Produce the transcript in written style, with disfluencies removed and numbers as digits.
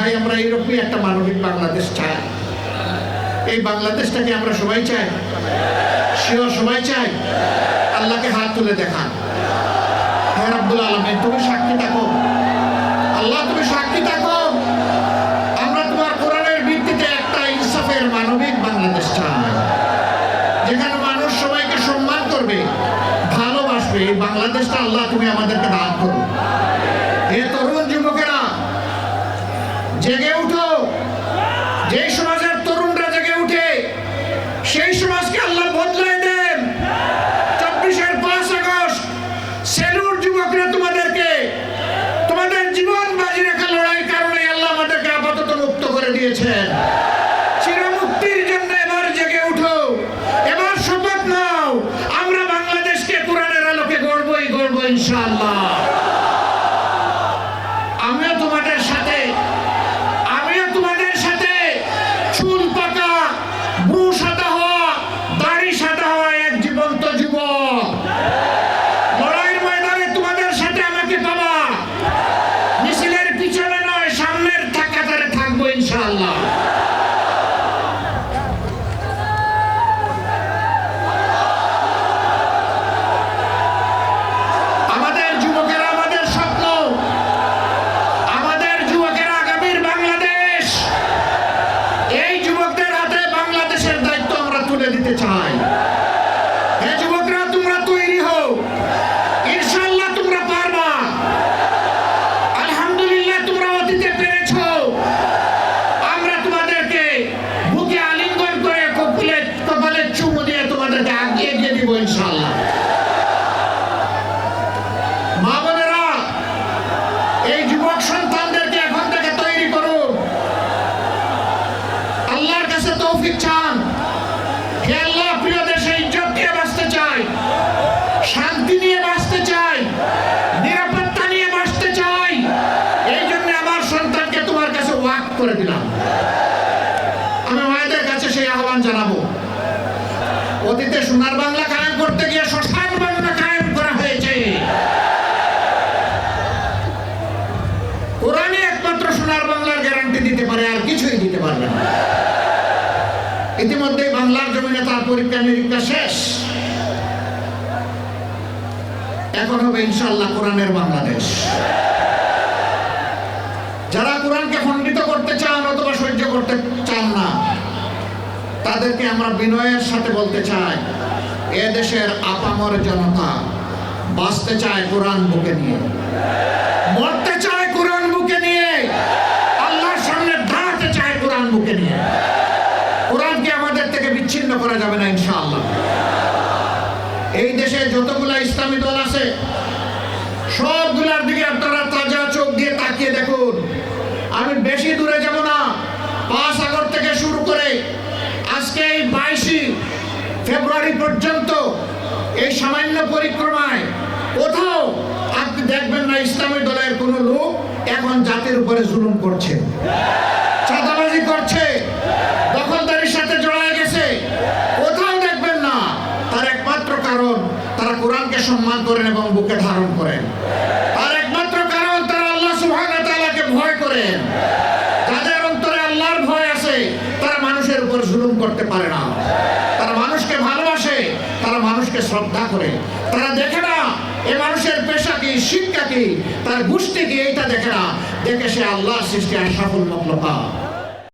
ভাই আমরা এইরকমই একটা মানবিক বাংলাদেশ চাই। এই বাংলাদেশটাকে আমরা সবাই চাই, শিওর সবাই চাই। আল্লাহকে হাত তুলে দেখান। হে রব্বুল আলামিন, তুমি সাক্ষী থাকো। আল্লাহ তুমি সাক্ষী থাকো, আমরা তোমার কোরআনের ভিত্তিতে একটা ইনসাফের মানবিক বাংলাদেশ চাই, যেখানে মানুষ সবাইকে সম্মান করবে, ভালোবাসবে। এই বাংলাদেশটা আল্লাহ তুমি আমাদেরকে দান করো। হে তরুণ যুবকেরা, জেগে উঠো। যেই সমাজের তরুণরা জেগে উঠে, সেই সমাজকে আল্লাহ বদলায় দেন। 24-এর 5 আগস্ট সেলুর যুবকরা তোমাদেরকে তোমাদের জীবন বাজি রেখে লড়াই কারণে আল্লাহ আমাদেরকে আপাতত মুক্ত করে দিয়েছেন। চিরমুক্তির জন্য এবার জেগে উঠো, এবার শপথ নাও, আমরা বাংলাদেশকে কোরআনের আলোকে গড়বই গড়ব ইনশাআল্লাহ। আমিও তোমাদের সাথে চুল পাকা, ভ্রু সাদা হওয়া, দাড়ি সাদা হওয়া এক জীবন্ত যুবক। লড়াইয়ের ময়দানে তোমাদের সাথে আমাকে পাবা। মিছিলের পিছনে নয়, সামনের কাতারে থাকবো ইনশাআল্লাহ। আমাদের যুবকেরা আমাদের স্বপ্ন, আমাদের যুবকেরা আগামীর বাংলাদেশ। এই যুবকদের হাতে বাংলাদেশের দায়িত্ব আমরা তুলে দিতে চাই। এই যুবকরা তোমরা তৈরি হও, ইনশাআল্লাহ তোমরা পারবা। আলহামদুলিল্লাহ তোমরা অতীতে পেরেছো। আমরা তোমাদেরকে বুকে আলিঙ্গন করে কপালে চুমু দিয়ে তোমাদেরকে এগিয়ে দিব ইনশাআল্লাহ। মা বোনেরা, এই যুবক সন্তানদেরকে এখন থেকে তৈরি করুন। আল্লাহর কাছে তৌফিক চান। হে আল্লাহ, প্রিয় দেশে ইজ্জত নিয়ে বাঁচতে চাই, শান্তি নিয়ে বাঁচতে চাই, নিরাপত্তা নিয়ে বাঁচতে চাই। এই জন্য আমার সন্তানকে তোমার কাছে ওয়াকফ করে দিলাম। আমি মায়েদের কাছে সেই আহ্বান জানাবো। অতীতে সোনার বাংলা কায়েম করতে গিয়ে শ্মশান বাংলা কায়েম করা হয়েছে। কোরআনই একমাত্র সোনার বাংলার গ্যারান্টি দিতে পারে, আর কিছুই দিতে পারবে না। ইতিমধ্যে বাংলার জমিনে তার পরীক্ষা নিরীক্ষা শেষ। এখন হবে ইনশাআল্লাহ কোরআনের বাংলাদেশ। যারা কোরআনকে খণ্ডিত করতে চান অথবা সহ্য করতে চান না, তাদেরকে আমরা বিনয়ের সাথে বলতে চাই, এ দেশের আপামর জনতা বাঁচতে চায় কোরআন বুকে নিয়ে, মরতে চায় কোরআন বুকে নিয়ে, আল্লাহর সামনে দাঁড়াতে চায় কোরআন বুকে নিয়ে। কোরআনকে আমাদের থেকে বিচ্ছিন্ন করা যাবে না ইনশাআল্লাহ। এই দেশে যতগুলা ইসলামী দল আছে, সবগুলার দিকে আপনারা তাজা চোখ দিয়ে তাকিয়ে দেখুন। আমি বেশি দূরে যাব না। 5 আগস্ট থেকে শুরু করে আজকে এই 22 ফেব্রুয়ারি পর্যন্ত এই সামান্য পরিক্রমায় কোথাও আপনি দেখবেন না ইসলামী দলের কোন লোক এখন জাতির উপরে জুলুম করছে, চাঁদাবাজি করছে, দখলদারির সাথে জড়ায় গেছে। কোথাও দেখবেন না। তার একমাত্র কারণ তারা কোরআনকে সম্মান করেন এবং বুকে ধারণ করেন। তার একমাত্র কারণ তারা আল্লাহ সুবহানাহু ওয়া তাআলাকে ভয় করেন। যাদের অন্তরে আল্লাহর ভয় আছে, তারা মানুষের উপর জুলুম করতে পারে না। তারা মানুষকে ভালোবাসে, তারা মানুষকে শ্রদ্ধা করে। তারা দেখে না এ মানুষের পেশা কি, শিক্ষা কি, তার গোষ্ঠী কি, এইটা দেখে না। দেখে সে আল্লাহর সৃষ্টি সাফল্য পায়।